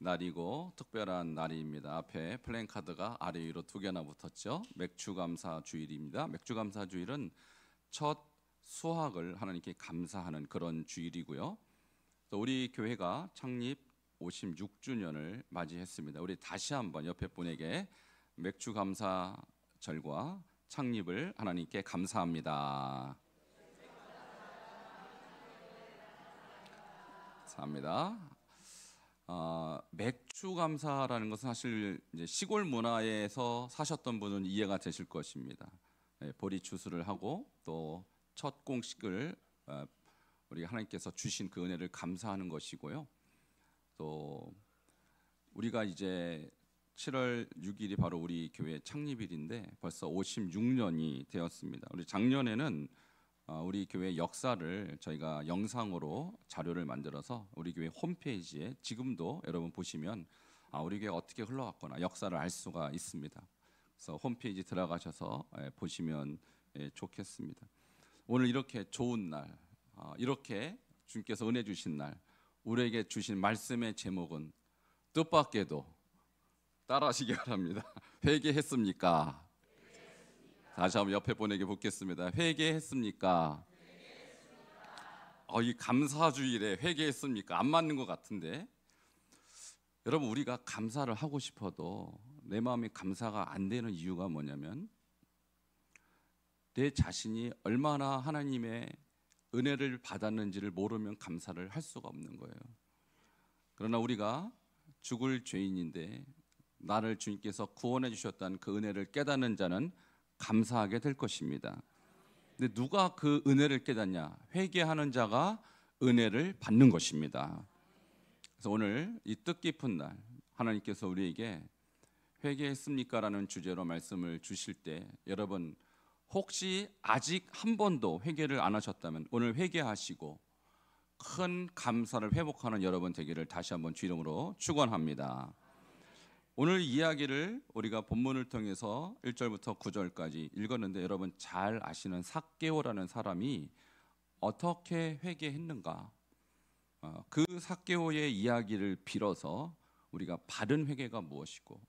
날이고 특별한 날입니다. 앞에 플랜카드가 아래 위로 2개나 붙었죠. 맥주감사 주일입니다. 맥주감사 주일은 첫 수확을 하나님께 감사하는 그런 주일이고요. 또 우리 교회가 창립 56주년을 맞이했습니다. 우리 다시 한번 옆에 분에게 맥주감사절과 창립을 하나님께 감사합니다. 감사합니다. 맥주 감사라는 것은 사실 이제 시골 문화에서 사셨던 분은 이해가 되실 것입니다. 보리 추수를 하고 또 첫 공식을 우리 하나님께서 주신 그 은혜를 감사하는 것이고요. 또 우리가 이제 7월 6일이 바로 우리 교회 창립일인데 벌써 56년이 되었습니다. 우리 작년에는 우리 교회 역사를 저희가 영상으로 자료를 만들어서 우리 교회 홈페이지에 지금도 여러분 보시면 우리 교회 어떻게 흘러갔거나 역사를 알 수가 있습니다. 그래서 홈페이지 들어가셔서 보시면 좋겠습니다. 오늘 이렇게 좋은 날, 이렇게 주님께서 은혜 주신 날, 우리에게 주신 말씀의 제목은 뜻밖에도 따라하시기 바랍니다. 회개했습니까? 다시 한번 옆에 분에게 묻겠습니다. 회개했습니까? 이 감사주일에 회개했습니까? 안 맞는 것 같은데. 여러분, 우리가 감사를 하고 싶어도 내 마음이 감사가 안 되는 이유가 뭐냐면 내 자신이 얼마나 하나님의 은혜를 받았는지를 모르면 감사를 할 수가 없는 거예요. 그러나 우리가 죽을 죄인인데 나를 주님께서 구원해 주셨다는 그 은혜를 깨닫는 자는 감사하게 될 것입니다. 근데 누가 그 은혜를 깨닫냐? 회개하는 자가 은혜를 받는 것입니다. 그래서 오늘 이 뜻깊은 날 하나님께서 우리에게 회개했습니까? 라는 주제로 말씀을 주실 때 여러분 혹시 아직 한 번도 회개를 안 하셨다면 오늘 회개하시고 큰 감사를 회복하는 여러분 되기를 다시 한번 주 이름으로 축원합니다. 오늘 이야기를 우리가 본문을 통해서 1절부터 9절까지 읽었는데 여러분 잘 아시는 삭개오라는 사람이 어떻게 회개했는가, 그 삭개오의 이야기를 빌어서 우리가 바른 회개가 무엇이고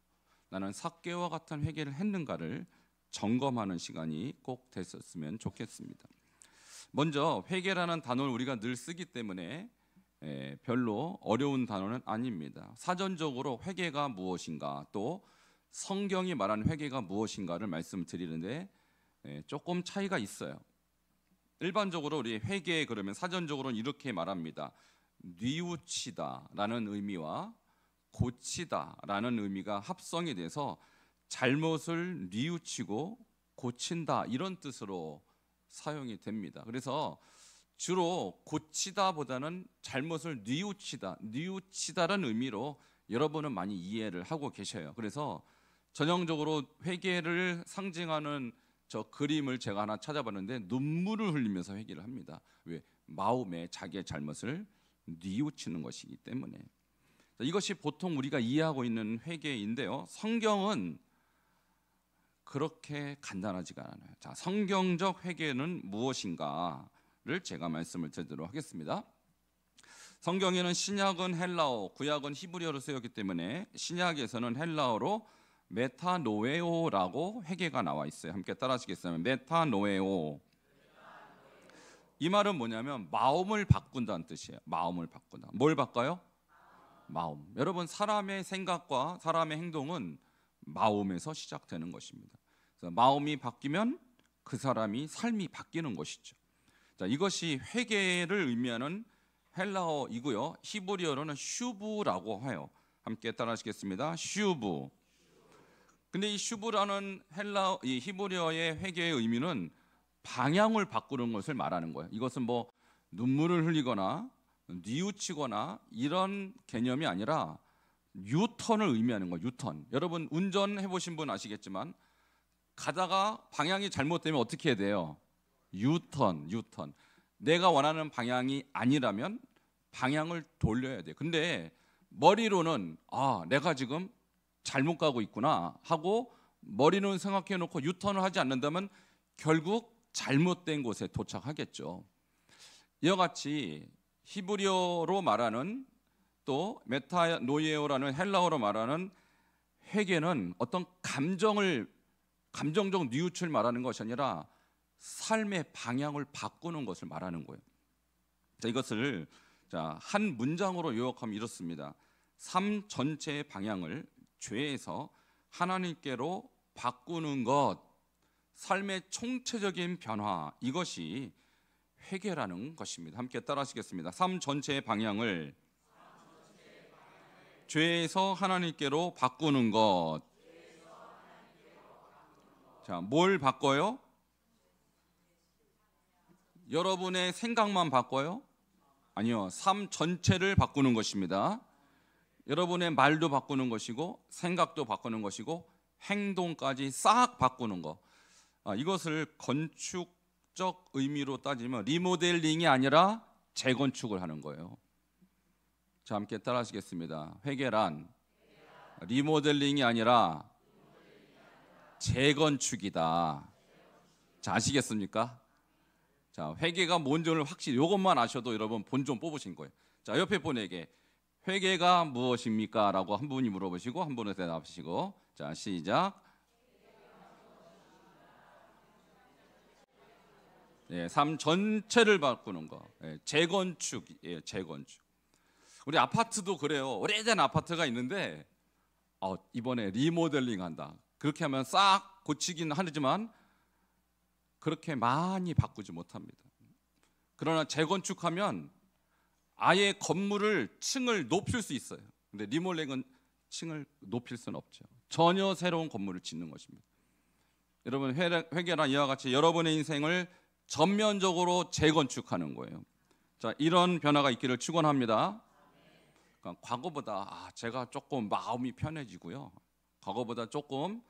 나는 삭개오와 같은 회개를 했는가를 점검하는 시간이 꼭 됐었으면 좋겠습니다. 먼저 회개라는 단어를 우리가 늘 쓰기 때문에 별로 어려운 단어는 아닙니다. 사전적으로 회개가 무엇인가 또 성경이 말하는 회개가 무엇인가를 말씀드리는데 조금 차이가 있어요. 일반적으로 우리 회개 그러면 사전적으로는 이렇게 말합니다. 뉘우치다라는 의미와 고치다라는 의미가 합성이 돼서 잘못을 뉘우치고 고친다 이런 뜻으로 사용이 됩니다. 그래서 주로 고치다보다는 잘못을 뉘우치다라는 의미로 여러분은 많이 이해를 하고 계셔요. 그래서 전형적으로 회개를 상징하는 저 그림을 제가 하나 찾아봤는데 눈물을 흘리면서 회개를 합니다. 왜? 마음에 자기의 잘못을 뉘우치는 것이기 때문에. 이것이 보통 우리가 이해하고 있는 회개인데요. 성경은 그렇게 간단하지가 않아요. 자, 성경적 회개는 무엇인가를 제가 말씀을 드리도록 하겠습니다. 성경에는 신약은 헬라어, 구약은 히브리어로 쓰였기 때문에 신약에서는 헬라어로 메타노에오라고 회개가 나와 있어요. 함께 따라하시겠어요? 메타노에오. 이 말은 뭐냐면 마음을 바꾼다는 뜻이에요. 마음을 바꾼다. 뭘 바꿔요? 마음. 여러분 사람의 생각과 사람의 행동은 마음에서 시작되는 것입니다. 그래서 마음이 바뀌면 그 사람이 삶이 바뀌는 것이죠. 자, 이것이 회개를 의미하는 헬라어이고요. 히브리어로는 슈브라고 해요. 함께 따라하시겠습니다. 슈브. 근데 이 슈브라는 이 히브리어의 회개의 의미는 방향을 바꾸는 것을 말하는 거예요. 이것은 뭐 눈물을 흘리거나 뉘우치거나 이런 개념이 아니라 유턴을 의미하는 거예요. 유턴. 여러분 운전해 보신 분 아시겠지만 가다가 방향이 잘못되면 어떻게 해야 돼요? 유턴. 내가 원하는 방향이 아니라면 방향을 돌려야 돼요. 근데 머리로는 내가 지금 잘못 가고 있구나 하고 머리는 생각해 놓고 유턴을 하지 않는다면 결국 잘못된 곳에 도착하겠죠. 이와 같이 히브리어로 말하는 또 메타노이에오라는 헬라어로 말하는 회개는 어떤 감정적 뉘우침을 말하는 것이 아니라 삶의 방향을 바꾸는 것을 말하는 거예요. 자, 이것을 한 문장으로 요약하면 이렇습니다. 삶 전체의 방향을 죄에서 하나님께로 바꾸는 것, 삶의 총체적인 변화, 이것이 회개라는 것입니다. 함께 따라하시겠습니다. 삶 전체의 방향을 죄에서 하나님께로 바꾸는 것. 자, 뭘 바꿔요? 여러분의 생각만 바꿔요? 아니요, 삶 전체를 바꾸는 것입니다. 여러분의 말도 바꾸는 것이고 생각도 바꾸는 것이고 행동까지 싹 바꾸는 것. 이것을 건축적 의미로 따지면 리모델링이 아니라 재건축을 하는 거예요. 자, 함께 따라하시겠습니다. 회개란 리모델링이 아니라 재건축이다. 자, 아시겠습니까? 자, 회개가 뭔지를 확실히 이것만 아셔도 여러분 본전 뽑으신 거예요. 자, 옆에 분에게 회개가 무엇입니까? 라고 한 분이 물어보시고 한 분은 대답하시고. 자, 시작. 삶 전체를 바꾸는 거. 재건축이에요. 재건축. 우리 아파트도 그래요. 오래된 아파트가 있는데 이번에 리모델링 한다. 그렇게 하면 싹 고치긴 하지만 그렇게 많이 바꾸지 못합니다. 그러나 재건축하면 아예 건물을 층을 높일 수 있어요. 근데 리모델링은 층을 높일 수는 없죠. 전혀 새로운 건물을 짓는 것입니다. 여러분, 회개란 이와 같이 여러분의 인생을 전면적으로 재건축하는 거예요. 자, 이런 변화가 있기를 축원합니다. 그러니까 과거보다 제가 조금 마음이 편해지고요. 과거보다 조금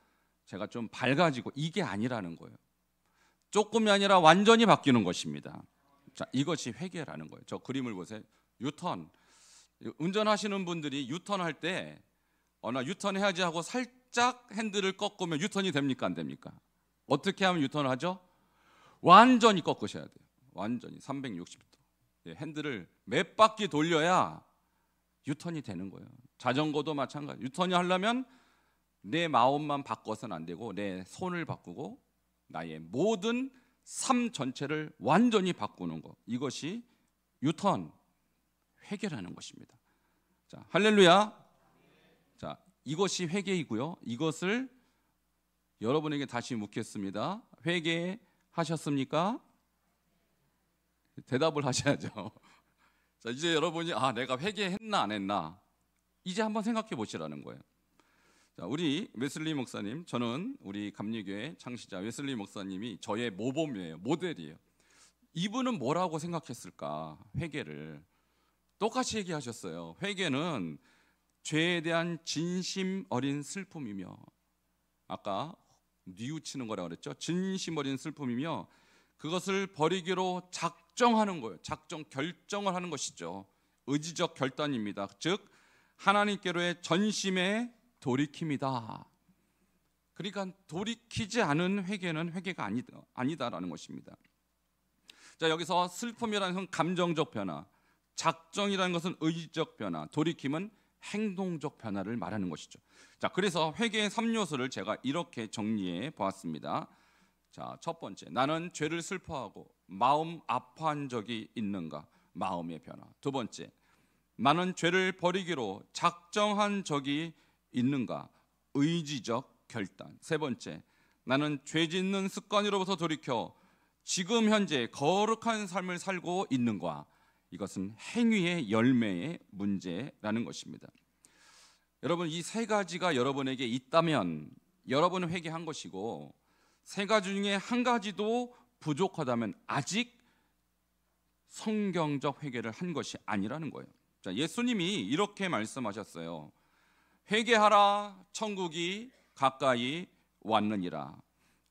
제가 좀 밝아지고, 이게 아니라는 거예요. 조금이 아니라 완전히 바뀌는 것입니다. 자, 이것이 회개라는 거예요. 저 그림을 보세요. 유턴. 운전하시는 분들이 유턴할 때 나 유턴 해야지 하고 살짝 핸들을 꺾으면 유턴이 됩니까? 안 됩니까? 어떻게 하면 유턴을 하죠? 완전히 꺾으셔야 돼요. 완전히 360도. 핸들을 몇 바퀴 돌려야 유턴이 되는 거예요. 자전거도 마찬가지. 유턴이 하려면 내 마음만 바꿔서는 안 되고 내 손을 바꾸고 나의 모든 삶 전체를 완전히 바꾸는 것. 이것이 유턴, 회개라는 것입니다. 자, 할렐루야. 자, 이것이 회개이고요. 이것을 여러분에게 다시 묻겠습니다. 회개하셨습니까? 대답을 하셔야죠. 자, 이제 여러분이 내가 회개했나 안 했나 이제 한번 생각해 보시라는 거예요. 자, 우리 웨슬리 목사님, 저는 우리 감리교회 창시자 웨슬리 목사님이 저의 모범이에요. 모델이에요. 이분은 뭐라고 생각했을까? 회개를 똑같이 얘기하셨어요. 회개는 죄에 대한 진심 어린 슬픔이며, 아까 뉘우치는 거라고 그랬죠. 진심 어린 슬픔이며 그것을 버리기로 작정하는 거예요. 결정을 하는 것이죠. 의지적 결단입니다. 즉 하나님께로의 전심의 돌이킴이다. 그러니까 돌이키지 않은 회개는 회개가 아니다라는 것입니다. 자, 여기서 슬픔이라는 것은 감정적 변화, 작정이라는 것은 의지적 변화, 돌이킴은 행동적 변화를 말하는 것이죠. 자, 그래서 회개의 3요소를 제가 이렇게 정리해 보았습니다. 자, 첫 번째, 나는 죄를 슬퍼하고 마음 아파한 적이 있는가? 마음의 변화. 두 번째, 나는 죄를 버리기로 작정한 적이 있는가? 의지적 결단. 세 번째, 나는 죄 짓는 습관으로부터 돌이켜 지금 현재 거룩한 삶을 살고 있는가? 이것은 행위의 열매의 문제라는 것입니다. 여러분, 이 세 가지가 여러분에게 있다면 여러분은 회개한 것이고, 세 가지 중에 한 가지도 부족하다면 아직 성경적 회개를 한 것이 아니라는 거예요. 자, 예수님이 이렇게 말씀하셨어요. 회개하라, 천국이 가까이 왔느니라.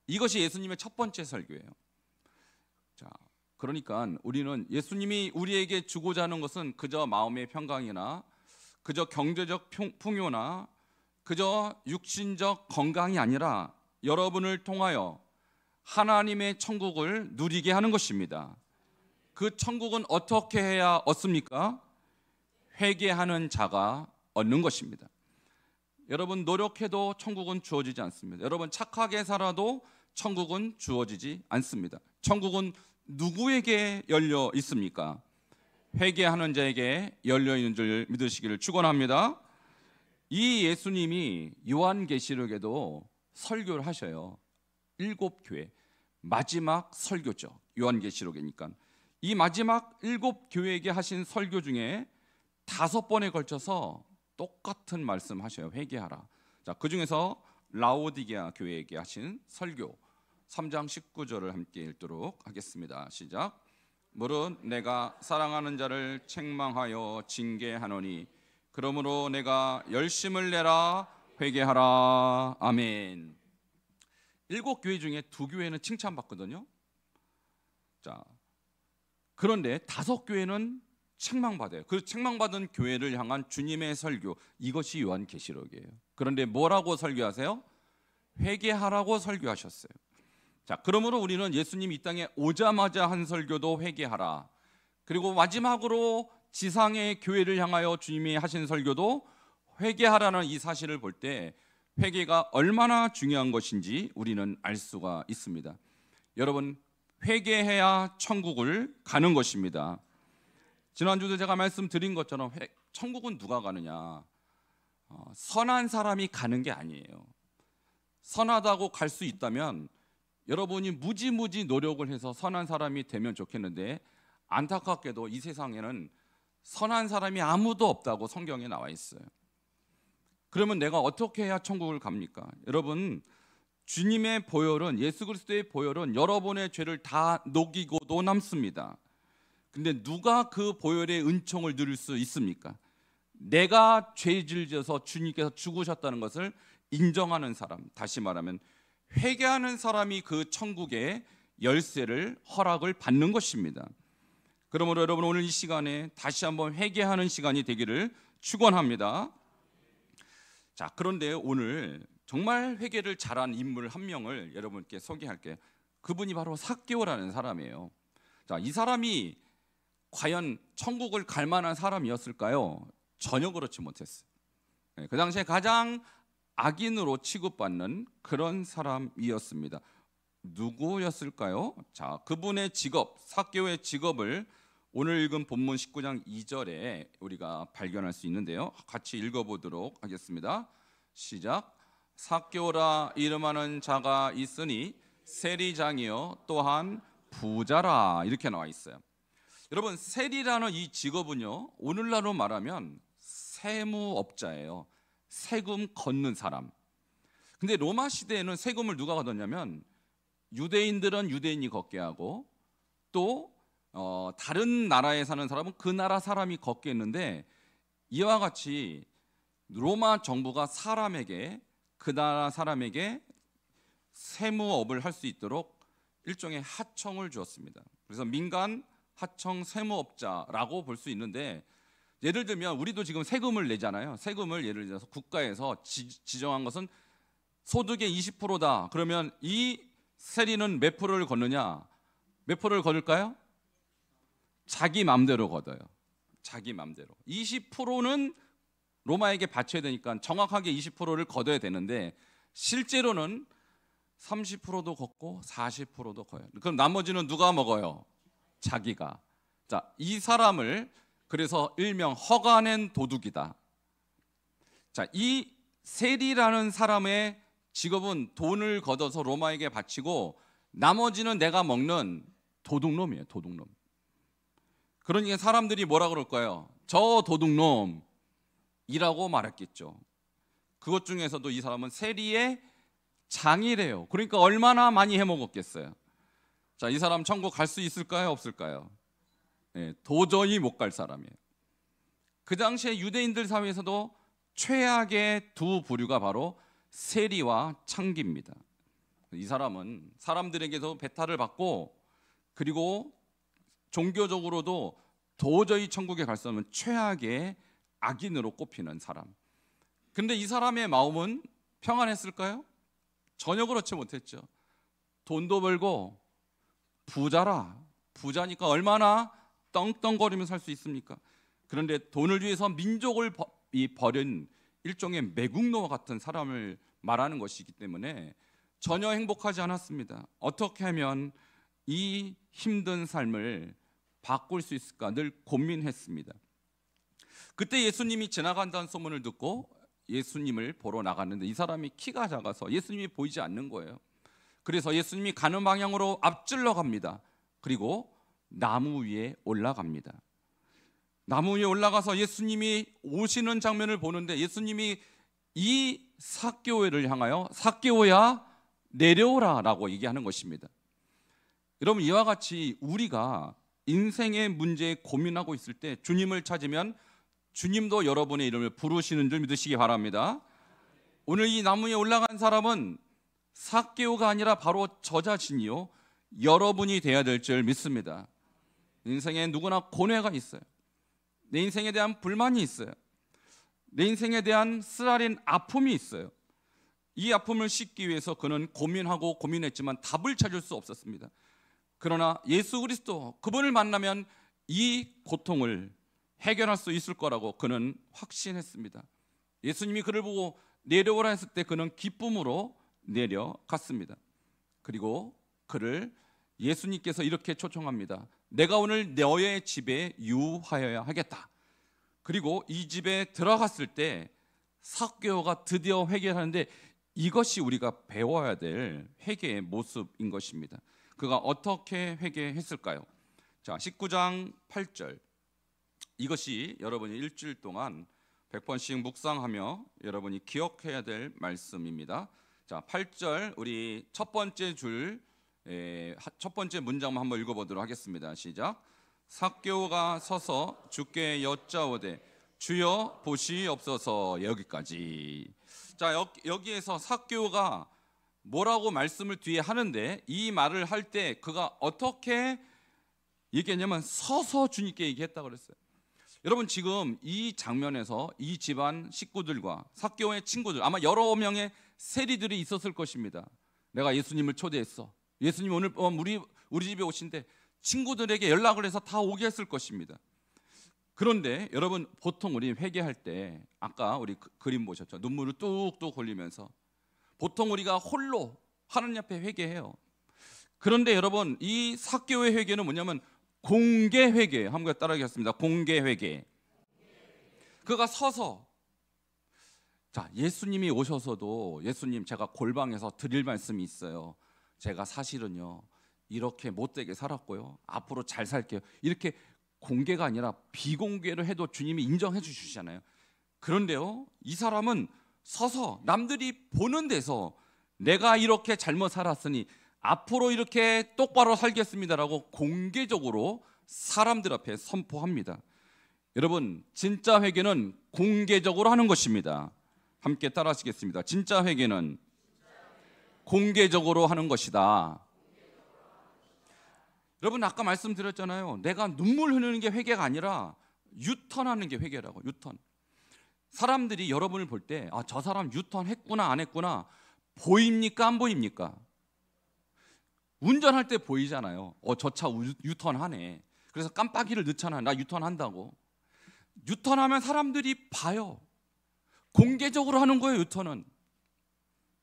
이것이 예수님의 첫 번째 설교예요. 자, 그러니까 우리는 예수님이 우리에게 주고자 하는 것은 그저 마음의 평강이나 그저 경제적 풍요나 그저 육신적 건강이 아니라 여러분을 통하여 하나님의 천국을 누리게 하는 것입니다. 그 천국은 어떻게 해야 얻습니까? 회개하는 자가 얻는 것입니다. 여러분, 노력해도 천국은 주어지지 않습니다. 여러분, 착하게 살아도 천국은 주어지지 않습니다. 천국은 누구에게 열려 있습니까? 회개하는 자에게 열려 있는 줄 믿으시기를 축원합니다. 이 예수님이 요한계시록에도 설교를 하셔요. 7교회 마지막 설교죠. 요한계시록이니까. 이 마지막 7교회에게 하신 설교 중에 5번에 걸쳐서 똑같은 말씀 하셔요. 회개하라. 자, 그 중에서 라오디게아 교회에게 하신 설교 3장 19절을 함께 읽도록 하겠습니다. 시작. 물은 내가 사랑하는 자를 책망하여 징계하노니 그러므로 내가 열심을 내라 회개하라. 아멘. 7교회 중에 2교회는 칭찬받거든요. 자, 그런데 5교회는 책망받아요. 그 책망받은 교회를 향한 주님의 설교, 이것이 요한계시록이에요. 그런데 뭐라고 설교하세요? 회개하라고 설교하셨어요. 자, 그러므로 우리는 예수님이 이 땅에 오자마자 한 설교도 회개하라, 그리고 마지막으로 지상의 교회를 향하여 주님이 하신 설교도 회개하라는 이 사실을 볼 때 회개가 얼마나 중요한 것인지 우리는 알 수가 있습니다. 여러분, 회개해야 천국을 가는 것입니다. 지난주도 제가 말씀드린 것처럼 천국은 누가 가느냐? 선한 사람이 가는 게 아니에요. 선하다고 갈 수 있다면 여러분이 무지무지 노력을 해서 선한 사람이 되면 좋겠는데, 안타깝게도 이 세상에는 선한 사람이 아무도 없다고 성경에 나와 있어요. 그러면 내가 어떻게 해야 천국을 갑니까? 여러분, 주님의 보혈은, 예수 그리스도의 보혈은 여러분의 죄를 다 녹이고도 남습니다. 근데 누가 그 보혈의 은총을 누릴 수 있습니까? 내가 죄를 지어서 주님께서 죽으셨다는 것을 인정하는 사람, 다시 말하면 회개하는 사람이 그 천국의 열쇠를, 허락을 받는 것입니다. 그러므로 여러분, 오늘 이 시간에 다시 한번 회개하는 시간이 되기를 축원합니다. 자, 그런데 오늘 정말 회개를 잘한 인물 한 명을 여러분께 소개할게요. 그분이 바로 삭개오라는 사람이에요. 자, 이 사람이 과연 천국을 갈 만한 사람이었을까요? 전혀 그렇지 못했어요. 그 당시에 가장 악인으로 취급받는 그런 사람이었습니다. 누구였을까요? 자, 그분의 직업, 삭개오의 직업을 오늘 읽은 본문 19장 2절에 우리가 발견할 수 있는데요. 같이 읽어보도록 하겠습니다. 시작. 삭개오라 이름하는 자가 있으니 세리장이요 또한 부자라, 이렇게 나와 있어요. 여러분, 세리라는 이 직업은요, 오늘날로 말하면 세무업자예요. 세금 걷는 사람. 근데 로마 시대에는 세금을 누가 걷었냐면 유대인들은 유대인이 걷게 하고, 또 다른 나라에 사는 사람은 그 나라 사람이 걷게 했는데, 이와 같이 로마 정부가 사람에게, 그 나라 사람에게 세무업을 할 수 있도록 일종의 하청을 주었습니다. 그래서 민간 하청 세무업자라고 볼 수 있는데, 예를 들면 우리도 지금 세금을 내잖아요. 세금을 예를 들어서 국가에서 지정한 것은 소득의 20%다. 그러면 이 세리는 몇 프로를 걷느냐? 몇 프로를 걷을까요? 자기 맘대로 걷어요. 자기 맘대로. 20%는 로마에게 바쳐야 되니까 정확하게 20%를 걷어야 되는데, 실제로는 30%도 걷고 40%도 걷어요. 그럼 나머지는 누가 먹어요? 자기가. 자, 이 사람을 그래서 일명 허가낸 도둑이다. 자, 이 세리라는 사람의 직업은 돈을 걷어서 로마에게 바치고 나머지는 내가 먹는 도둑놈이에요. 도둑놈. 그러니까 사람들이 뭐라 그럴까요? 저 도둑놈이라고 말했겠죠. 그것 중에서도 이 사람은 세리의 장이래요. 그러니까 얼마나 많이 해먹었겠어요. 자, 이 사람 천국 갈 수 있을까요? 없을까요? 네, 도저히 못 갈 사람이에요. 그 당시에 유대인들 사회에서도 최악의 두 부류가 바로 세리와 창기입니다. 이 사람은 사람들에게서 배탈을 받고, 그리고 종교적으로도 도저히 천국에 갈 수 없는 최악의 악인으로 꼽히는 사람. 근데 이 사람의 마음은 평안했을까요? 전혀 그렇지 못했죠. 돈도 벌고 부자라. 부자니까 얼마나 떵떵거리며 살 수 있습니까? 그런데 돈을 위해서 민족을 버린 일종의 매국노와 같은 사람을 말하는 것이기 때문에 전혀 행복하지 않았습니다. 어떻게 하면 이 힘든 삶을 바꿀 수 있을까 늘 고민했습니다. 그때 예수님이 지나간다는 소문을 듣고 예수님을 보러 나갔는데 이 사람이 키가 작아서 예수님이 보이지 않는 거예요. 그래서 예수님이 가는 방향으로 앞질러 갑니다. 그리고 나무 위에 올라갑니다. 나무 위에 올라가서 예수님이 오시는 장면을 보는데 예수님이 이 삭개오를 향하여 삭개오야 내려오라 라고 얘기하는 것입니다. 여러분, 이와 같이 우리가 인생의 문제에 고민하고 있을 때 주님을 찾으면 주님도 여러분의 이름을 부르시는 줄 믿으시기 바랍니다. 오늘 이 나무 위에 올라간 사람은 삭개오가 아니라 바로 저 자신이요 여러분이 되어야 될 줄 믿습니다. 인생에 누구나 고뇌가 있어요. 내 인생에 대한 불만이 있어요. 내 인생에 대한 쓰라린 아픔이 있어요. 이 아픔을 씻기 위해서 그는 고민하고 고민했지만 답을 찾을 수 없었습니다. 그러나 예수 그리스도 그분을 만나면 이 고통을 해결할 수 있을 거라고 그는 확신했습니다. 예수님이 그를 보고 내려오라 했을 때 그는 기쁨으로 내려갔습니다. 그리고 그를 예수님께서 이렇게 초청합니다. 내가 오늘 너의 집에 유하여야 하겠다. 그리고 이 집에 들어갔을 때 삭개오가 드디어 회개하는데 이것이 우리가 배워야 될 회개의 모습인 것입니다. 그가 어떻게 회개했을까요? 자, 19장 8절. 이것이 여러분이 일주일 동안 100번씩 묵상하며 여러분이 기억해야 될 말씀입니다. 자, 8절 우리 첫 번째 문장만 한번 읽어보도록 하겠습니다. 시작. 삭개오가 서서 주께 여짜오되 주여 보시옵소서. 여기까지. 자, 여기에서 삭개오가 뭐라고 말씀을 뒤에 하는데 이 말을 할 때 그가 어떻게 얘기했냐면 서서 주님께 얘기했다고 그랬어요. 여러분, 지금 이 장면에서 이 집안 식구들과 삭개오의 친구들, 아마 여러 명의 세리들이 있었을 것입니다. 내가 예수님을 초대했어. 예수님 오늘 우리 집에 오신대. 친구들에게 연락을 해서 다 오게 했을 것입니다. 그런데 여러분, 보통 우리 회개할 때 아까 우리 그림 보셨죠? 눈물을 뚝뚝 흘리면서 보통 우리가 홀로 하나님 앞에 회개해요. 그런데 여러분, 이 삭개오의 회개는 뭐냐면 공개 회개. 한번 따라하겠습니다. 공개 회개. 그가 서서, 자, 예수님이 오셔서도 예수님, 제가 골방에서 드릴 말씀이 있어요. 제가 사실은요 이렇게 못되게 살았고요, 앞으로 잘 살게요. 이렇게 공개가 아니라 비공개로 해도 주님이 인정해 주시잖아요. 그런데요, 이 사람은 서서 남들이 보는 데서 내가 이렇게 잘못 살았으니 앞으로 이렇게 똑바로 살겠습니다라고 공개적으로 사람들 앞에 선포합니다. 여러분, 진짜 회개는 공개적으로 하는 것입니다. 함께 따라하시겠습니다. 진짜 회개는 공개적으로 하는 것이다. 여러분, 아까 말씀드렸잖아요. 내가 눈물 흘리는 게 회개가 아니라 유턴하는 게 회개라고. 유턴. 사람들이 여러분을 볼 때 저 사람 유턴 했구나 안 했구나 보입니까 안 보입니까? 운전할 때 보이잖아요. 저 차 유턴하네. 그래서 깜빡이를 넣잖아. 나 유턴한다고. 유턴하면 사람들이 봐요. 공개적으로 하는 거예요. 유턴은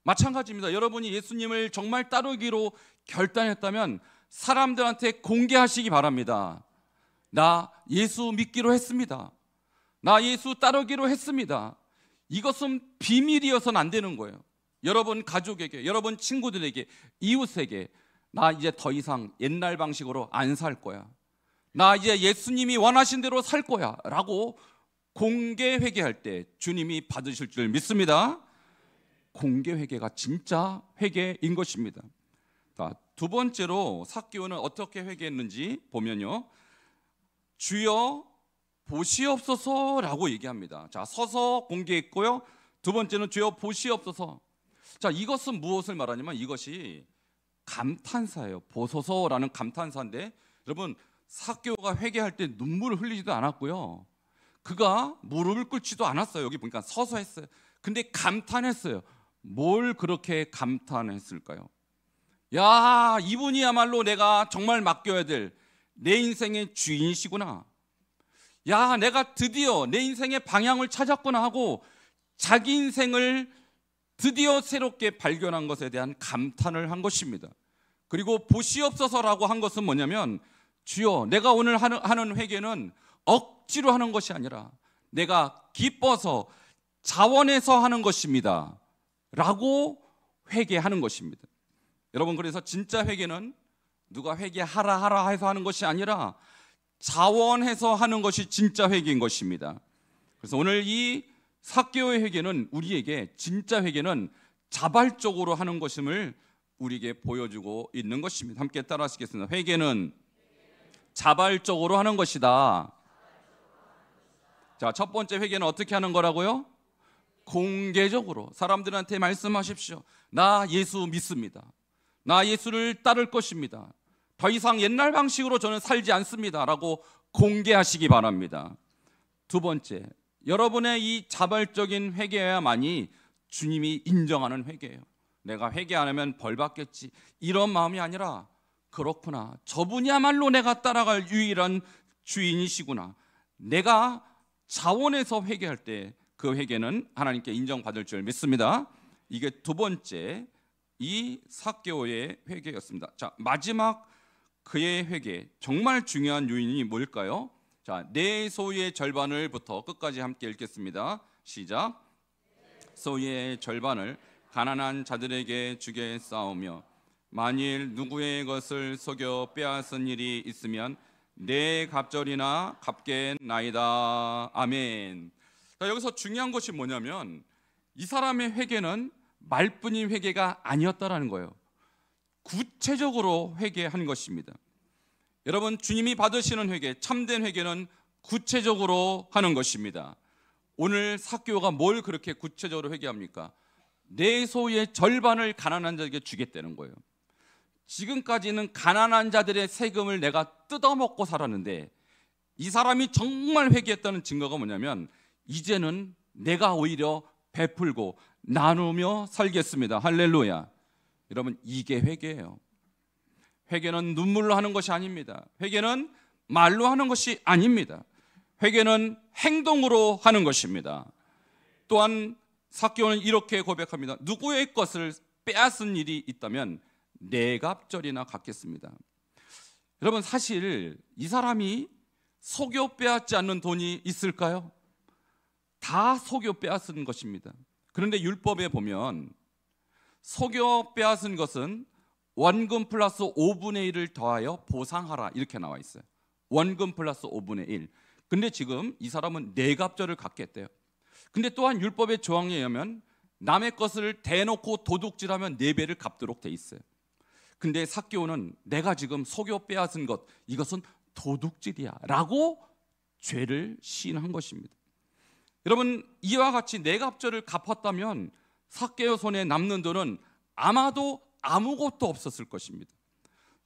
마찬가지입니다. 여러분이 예수님을 정말 따르기로 결단했다면 사람들한테 공개하시기 바랍니다. 나 예수 믿기로 했습니다. 나 예수 따르기로 했습니다. 이것은 비밀이어서는 안 되는 거예요. 여러분 가족에게, 여러분 친구들에게, 이웃에게 나 이제 더 이상 옛날 방식으로 안 살 거야. 나 이제 예수님이 원하신 대로 살 거야 라고 공개 회개할 때 주님이 받으실 줄 믿습니다. 공개 회개가 진짜 회개인 것입니다. 자, 두 번째로 삭개오는 어떻게 회개했는지 보면요, 주여 보시옵소서라고 얘기합니다. 자, 서서 공개했고요. 두 번째는 주여 보시옵소서. 자, 이것은 무엇을 말하냐면 이것이 감탄사예요. 보소서라는 감탄사인데, 여러분, 삭개오가 회개할 때 눈물을 흘리지도 않았고요, 그가 무릎을 꿇지도 않았어요. 여기 보니까 서서 했어요. 근데 감탄했어요. 뭘 그렇게 감탄했을까요? 야, 이분이야말로 내가 정말 맡겨야 될 내 인생의 주인이시구나. 야, 내가 드디어 내 인생의 방향을 찾았구나 하고 자기 인생을 드디어 새롭게 발견한 것에 대한 감탄을 한 것입니다. 그리고 보시옵소서라고 한 것은 뭐냐면, 주여, 내가 오늘 하는 회개는 억지로 하는 것이 아니라 내가 기뻐서 자원해서 하는 것입니다 라고 회개하는 것입니다. 여러분, 그래서 진짜 회개는 누가 회개하라 하라 해서 하는 것이 아니라 자원해서 하는 것이 진짜 회개인 것입니다. 그래서 오늘 이 삭개오의 회개는 우리에게, 진짜 회개는 자발적으로 하는 것임을 우리에게 보여주고 있는 것입니다. 함께 따라 하시겠습니다. 회개는 자발적으로 하는 것이다. 자, 첫 번째 회개는 어떻게 하는 거라고요? 공개적으로 사람들한테 말씀하십시오. 나 예수 믿습니다. 나 예수를 따를 것입니다. 더 이상 옛날 방식으로 저는 살지 않습니다 라고 공개하시기 바랍니다. 두 번째, 여러분의 이 자발적인 회개야만이 주님이 인정하는 회개예요. 내가 회개 안 하면 벌 받겠지, 이런 마음이 아니라, 그렇구나, 저분이야말로 내가 따라갈 유일한 주인이시구나, 내가 자원해서 회개할 때 그 회개는 하나님께 인정받을 줄 믿습니다. 이게 두 번째 이 삭개오의 회개였습니다. 자, 마지막 그의 회개, 정말 중요한 요인이 뭘까요? 자, 내 소유의 절반을부터 끝까지 함께 읽겠습니다. 시작. 소유의 절반을 가난한 자들에게 주겠사오며 만일 누구의 것을 속여 빼앗은 일이 있으면 내 갑절이나 갚겠나이다. 아멘. 자, 여기서 중요한 것이 뭐냐면, 이 사람의 회개는 말뿐인 회개가 아니었다라는 거예요. 구체적으로 회개한 것입니다. 여러분, 주님이 받으시는 회개, 참된 회개는 구체적으로 하는 것입니다. 오늘 삭개오가 뭘 그렇게 구체적으로 회개합니까? 내 소유의 절반을 가난한 자에게 주겠다는 거예요. 지금까지는 가난한 자들의 세금을 내가 뜯어먹고 살았는데, 이 사람이 정말 회개했다는 증거가 뭐냐면, 이제는 내가 오히려 베풀고 나누며 살겠습니다. 할렐루야. 여러분, 이게 회개예요. 회개는 눈물로 하는 것이 아닙니다. 회개는 말로 하는 것이 아닙니다. 회개는 행동으로 하는 것입니다. 또한 삭개오는 이렇게 고백합니다. 누구의 것을 빼앗은 일이 있다면 내 갑절이나 갚겠습니다. 여러분, 사실 이 사람이 속여 빼앗지 않는 돈이 있을까요? 다 속여 빼앗은 것입니다. 그런데 율법에 보면 속여 빼앗은 것은 원금 플러스 5분의 1을 더하여 보상하라, 이렇게 나와 있어요. 원금 플러스 5분의 1. 근데 지금 이 사람은 네 갑절을 갚겠대요. 근데 또한 율법의 조항에 의하면 남의 것을 대놓고 도둑질하면 4배를 갚도록 돼 있어요. 근데 삭개오는 내가 지금 속여 빼앗은 것, 이것은 도둑질이야 라고 죄를 시인한 것입니다. 여러분, 이와 같이 네 갑절을 갚았다면 삭개오 손에 남는 돈은 아마도 아무것도 없었을 것입니다.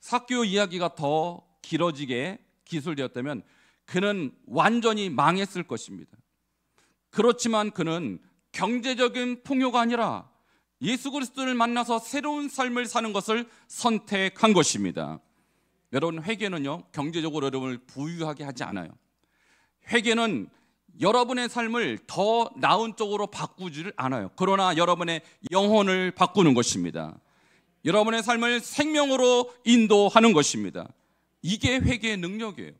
삭개오 이야기가 더 길어지게 기술되었다면 그는 완전히 망했을 것입니다. 그렇지만 그는 경제적인 풍요가 아니라 예수 그리스도를 만나서 새로운 삶을 사는 것을 선택한 것입니다. 여러분, 회개는요, 경제적으로 여러분을 부유하게 하지 않아요. 회개는 여러분의 삶을 더 나은 쪽으로 바꾸지를 않아요. 그러나 여러분의 영혼을 바꾸는 것입니다. 여러분의 삶을 생명으로 인도하는 것입니다. 이게 회개의 능력이에요.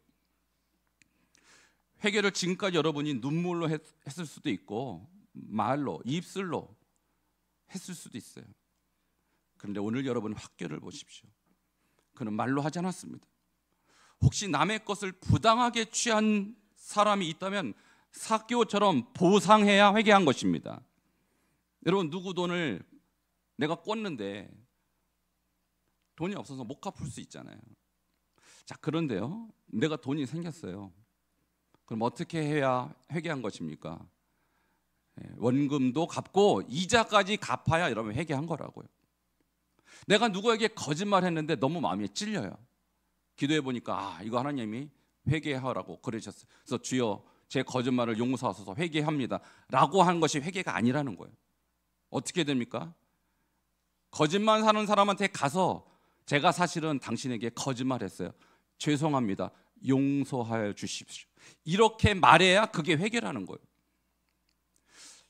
회개를 지금까지 여러분이 눈물로 했을 수도 있고 말로, 입술로 했을 수도 있어요. 그런데 오늘 여러분 학교를 보십시오. 그는 말로 하지 않았습니다. 혹시 남의 것을 부당하게 취한 사람이 있다면 삭개오처럼 보상해야 회개한 것입니다. 여러분, 누구 돈을 내가 꿨는데 돈이 없어서 못 갚을 수 있잖아요. 자, 그런데요, 내가 돈이 생겼어요. 그럼 어떻게 해야 회개한 것입니까? 원금도 갚고 이자까지 갚아야 여러분 회개한 거라고요. 내가 누구에게 거짓말했는데 너무 마음에 찔려요. 기도해 보니까 이거 하나님이 회개하라고 그러셨어요. 그래서 주여, 제 거짓말을 용서하소서, 회개합니다 라고 한 것이 회개가 아니라는 거예요. 어떻게 됩니까? 거짓말 하는 사람한테 가서 제가 사실은 당신에게 거짓말했어요, 죄송합니다 용서하여 주십시오. 이렇게 말해야 그게 회개라는 거예요.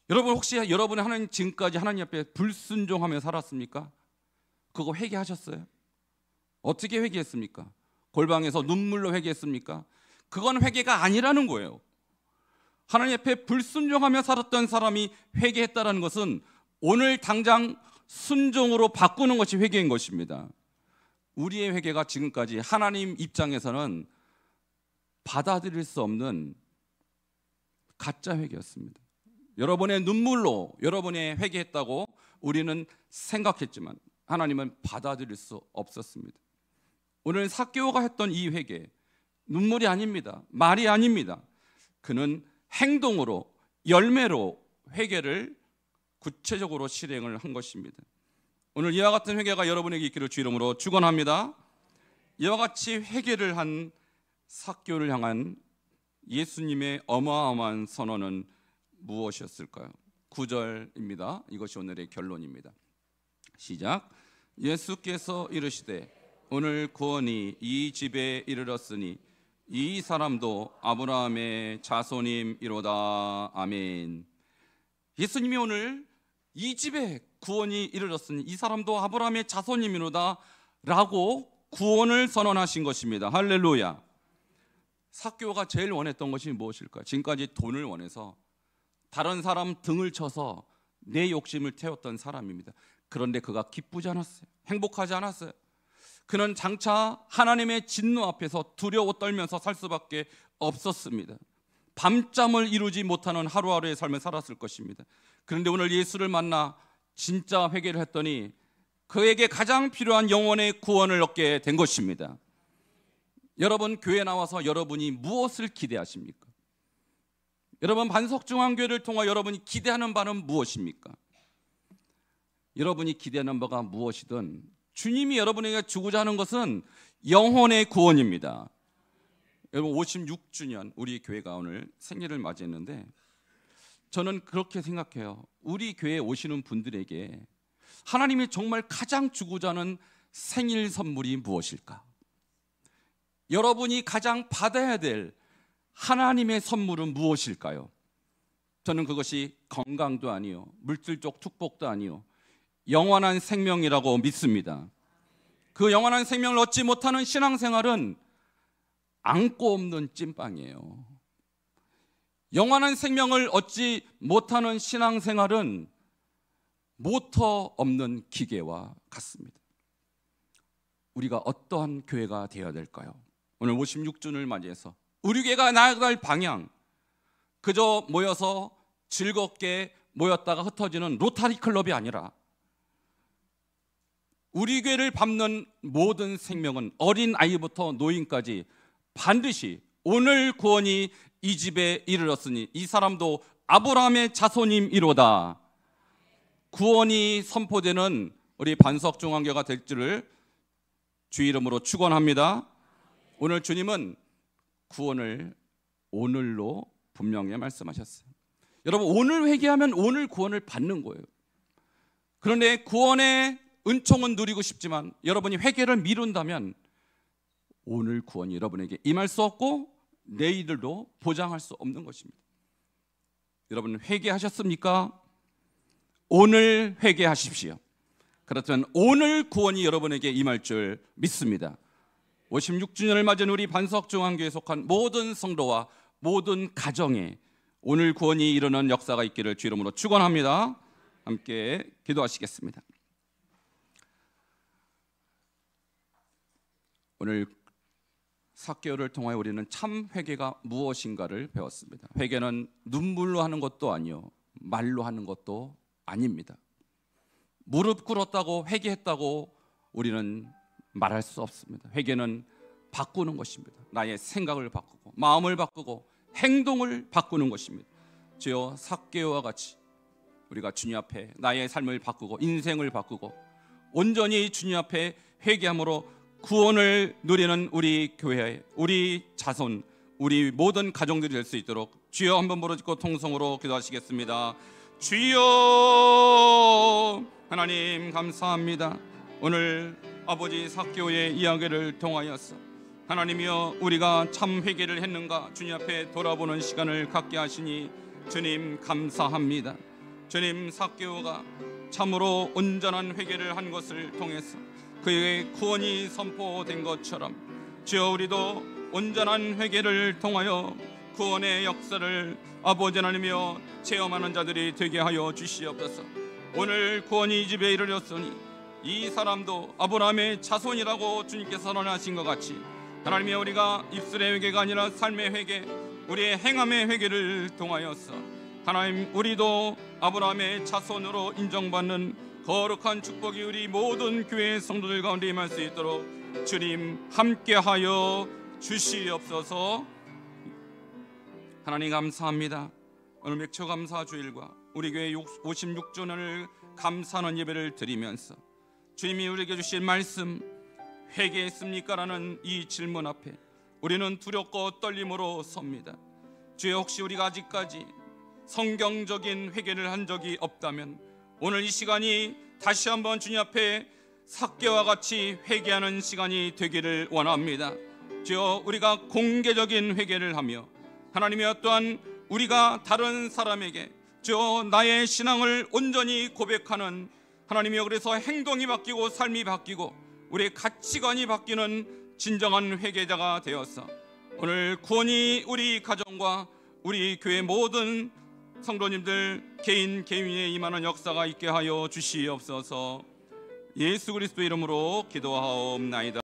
여러분, 혹시 여러분이 하나님 지금까지 하나님 앞에 불순종하며 살았습니까? 그거 회개하셨어요? 어떻게 회개했습니까? 골방에서 눈물로 회개했습니까? 그건 회개가 아니라는 거예요. 하나님 앞에 불순종하며 살았던 사람이 회개했다는 것은 오늘 당장 순종으로 바꾸는 것이 회개인 것입니다. 우리의 회개가 지금까지 하나님 입장에서는 받아들일 수 없는 가짜 회개였습니다. 여러분의 눈물로 여러분이 회개했다고 우리는 생각했지만 하나님은 받아들일 수 없었습니다. 오늘 삭개오가 했던 이 회개, 눈물이 아닙니다. 말이 아닙니다. 그는 행동으로, 열매로 회개를 구체적으로 실행을 한 것입니다. 오늘 이와 같은 회개가 여러분에게 있기를 주 이름으로 축원합니다. 이와 같이 회개를 한 삭개오를 향한 예수님의 어마어마한 선언은 무엇이었을까요? 9절입니다. 이것이 오늘의 결론입니다. 시작. 예수께서 이르시되 오늘 구원이 이 집에 이르렀으니 이 사람도 아브라함의 자손임이로다. 아멘. 예수님이 오늘 이 집에 구원이 이르렀으니 이 사람도 아브라함의 자손임이로다 라고 구원을 선언하신 것입니다. 할렐루야. 삭개오가 제일 원했던 것이 무엇일까요? 지금까지 돈을 원해서 다른 사람 등을 쳐서 내 욕심을 태웠던 사람입니다. 그런데 그가 기쁘지 않았어요. 행복하지 않았어요. 그는 장차 하나님의 진노 앞에서 두려워 떨면서 살 수밖에 없었습니다. 밤잠을 이루지 못하는 하루하루의 삶을 살았을 것입니다. 그런데 오늘 예수를 만나 진짜 회개를 했더니 그에게 가장 필요한 영혼의 구원을 얻게 된 것입니다. 여러분, 교회 나와서 여러분이 무엇을 기대하십니까? 여러분, 반석중앙교회를 통해 여러분이 기대하는 바는 무엇입니까? 여러분이 기대하는 바가 무엇이든 주님이 여러분에게 주고자 하는 것은 영혼의 구원입니다. 여러분, 56주년 우리 교회가 오늘 생일을 맞이했는데 저는 그렇게 생각해요. 우리 교회에 오시는 분들에게 하나님이 정말 가장 주고자 하는 생일 선물이 무엇일까? 여러분이 가장 받아야 될 하나님의 선물은 무엇일까요? 저는 그것이 건강도 아니요, 물질적 축복도 아니요, 영원한 생명이라고 믿습니다. 그 영원한 생명을 얻지 못하는 신앙생활은 안고 없는 찐빵이에요. 영원한 생명을 얻지 못하는 신앙생활은 모터 없는 기계와 같습니다. 우리가 어떠한 교회가 되어야 될까요? 오늘 56주년을 맞이해서 우리 교회가 나아갈 방향, 그저 모여서 즐겁게 모였다가 흩어지는 로타리 클럽이 아니라 우리 교회를 밟는 모든 생명은 어린 아이부터 노인까지 반드시 오늘 구원이 이 집에 이르렀으니 이 사람도 아브라함의 자손임이로다. 구원이 선포되는 우리 반석중앙교회가 될 줄을 주 이름으로 축원합니다. 오늘 주님은 구원을 오늘로 분명히 말씀하셨어요. 여러분, 오늘 회개하면 오늘 구원을 받는 거예요. 그런데 구원의 은총은 누리고 싶지만 여러분이 회개를 미룬다면 오늘 구원이 여러분에게 임할 수 없고 내일도 보장할 수 없는 것입니다. 여러분, 회개하셨습니까? 오늘 회개하십시오. 그렇다면 오늘 구원이 여러분에게 임할 줄 믿습니다. 56주년을 맞은 우리 반석중앙교회에 속한 모든 성도와 모든 가정에 오늘 구원이 이루는 역사가 있기를 주 이름으로 축원합니다. 함께 기도하시겠습니다. 오늘 삭개오를 통하여 우리는 참 회개가 무엇인가를 배웠습니다. 회개는 눈물로 하는 것도 아니요, 말로 하는 것도 아닙니다. 무릎 꿇었다고 회개했다고 우리는 말할 수 없습니다. 회개는 바꾸는 것입니다. 나의 생각을 바꾸고 마음을 바꾸고 행동을 바꾸는 것입니다. 주여, 삭개오와 같이 우리가 주님 앞에 나의 삶을 바꾸고 인생을 바꾸고 온전히 주님 앞에 회개함으로 구원을 누리는 우리 교회, 우리 자손, 우리 모든 가정들이 될 수 있도록 주여 한번 부르짖고 통성으로 기도하시겠습니다. 주여, 하나님 감사합니다. 오늘 아버지 삭개오의 이야기를 통하여서 하나님이여, 우리가 참 회개를 했는가 주님 앞에 돌아보는 시간을 갖게 하시니 주님 감사합니다. 주님, 삭개오가 참으로 온전한 회개를 한 것을 통해서 그의 구원이 선포된 것처럼 주여, 우리도 온전한 회개를 통하여 구원의 역사를 아버지 하나님이여 체험하는 자들이 되게 하여 주시옵소서. 오늘 구원이 이 집에 이르렀으니 이 사람도 아브라함의 자손이라고 주님께서 선언하신 것 같이 하나님이여, 우리가 입술의 회개가 아니라 삶의 회개, 우리의 행함의 회개를 통하여서 하나님, 우리도 아브라함의 자손으로 인정받는 거룩한 축복이 우리 모든 교회 성도들 가운데 임할 수 있도록 주님 함께하여 주시옵소서. 하나님 감사합니다. 오늘 맥초감사 주일과 우리 교회 56주년을 감사하는 예배를 드리면서 주님이 우리에게 주신 말씀, 회개했습니까? 라는 이 질문 앞에 우리는 두렵고 떨림으로 섭니다. 주여, 혹시 우리가 아직까지 성경적인 회개를 한 적이 없다면 오늘 이 시간이 다시 한번 주님 앞에 삭개와 같이 회개하는 시간이 되기를 원합니다. 주여, 우리가 공개적인 회개를 하며 하나님이여, 또한 우리가 다른 사람에게 주여 나의 신앙을 온전히 고백하는 하나님이여, 그래서 행동이 바뀌고 삶이 바뀌고 우리의 가치관이 바뀌는 진정한 회개자가 되어서 오늘 구원이 우리 가정과 우리 교회 모든 성도님들 개인에 임하는 역사가 있게 하여 주시옵소서. 예수 그리스도 이름으로 기도하옵나이다.